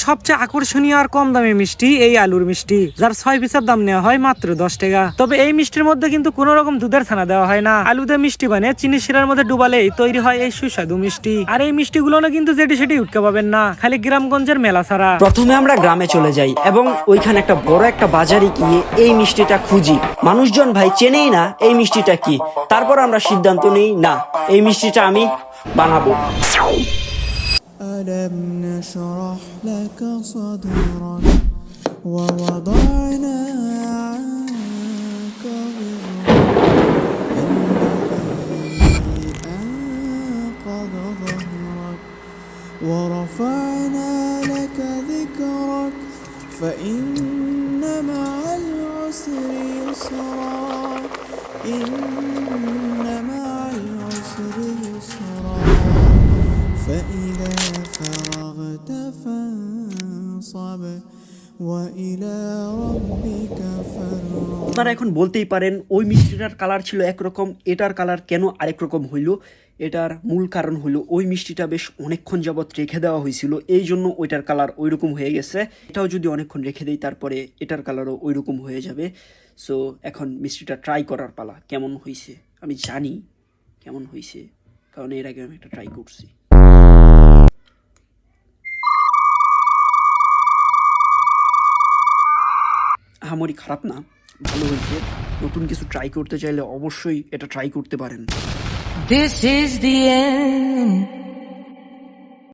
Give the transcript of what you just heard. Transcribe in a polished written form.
সবচেয়ে আকর্ষণীয় আর কম দামি মিষ্টি এই আলুর মিষ্টি, যার 6 পিসের দাম নেওয়া হয় মাত্র 10 টাকা। তবে এই মিষ্টির মধ্যে কিন্তু কোনো রকম দুধের ছানা দেওয়া হয় না, আলুতে মিষ্টি বানিয়ে চিনি শিরার মধ্যে ডুবালেই তৈরি হয় এই সুস্বাদু মিষ্টি। আর এই মিষ্টি গুলো না কিন্তু যেটি সেটি উঠতে পাবেন না, খালি গ্রামগঞ্জের মেলা ছাড়া। প্রথমে আমরা গ্রামে চলে যাই এবং ওইখানে একটা বড় একটা বাজারে গিয়ে এই মিষ্টিটা খুঁজি। মানুষজন ভাই চেনেই না এই মিষ্টিটা কি। তারপর আমরা সিদ্ধান্ত নিই, না, এই মিষ্টিটা আমি বানাবো। ألم نشرح لك صدرك ووضعنا عنك وزرك الذي أنقض ظهرك ورفعنا لك ذكرك فإن مع العسر يسرا إن مع العسر يسرا فإذا فرغت فانصب وإلى ربك فارغب। আপনারা এখন বলতেই পারেন ওই মিষ্টিটার কালার ছিল একরকম, এটার কালার কেন আরেক রকম হইল? এটার মূল কারণ হলো ওই মিষ্টিটা বেশ অনেকক্ষণ যাবৎ রেখে দেওয়া হয়েছিল, এই জন্য ওইটার কালার ওই রকম হয়ে গেছে। এটাও যদি অনেকক্ষণ রেখে দেই তারপরে এটার কালারও ওই রকম হয়ে যাবে। সো এখন মিষ্টিটা ট্রাই করার পালা। কেমন হয়েছে আমি জানি কেমন হয়েছে, কারণ এর আগে আমি একটা ট্রাই করছি। আহামরি খারাপ না, ভালো হয়েছে। নতুন কিছু ট্রাই করতে চাইলে অবশ্যই এটা ট্রাই করতে পারেন। This is the end.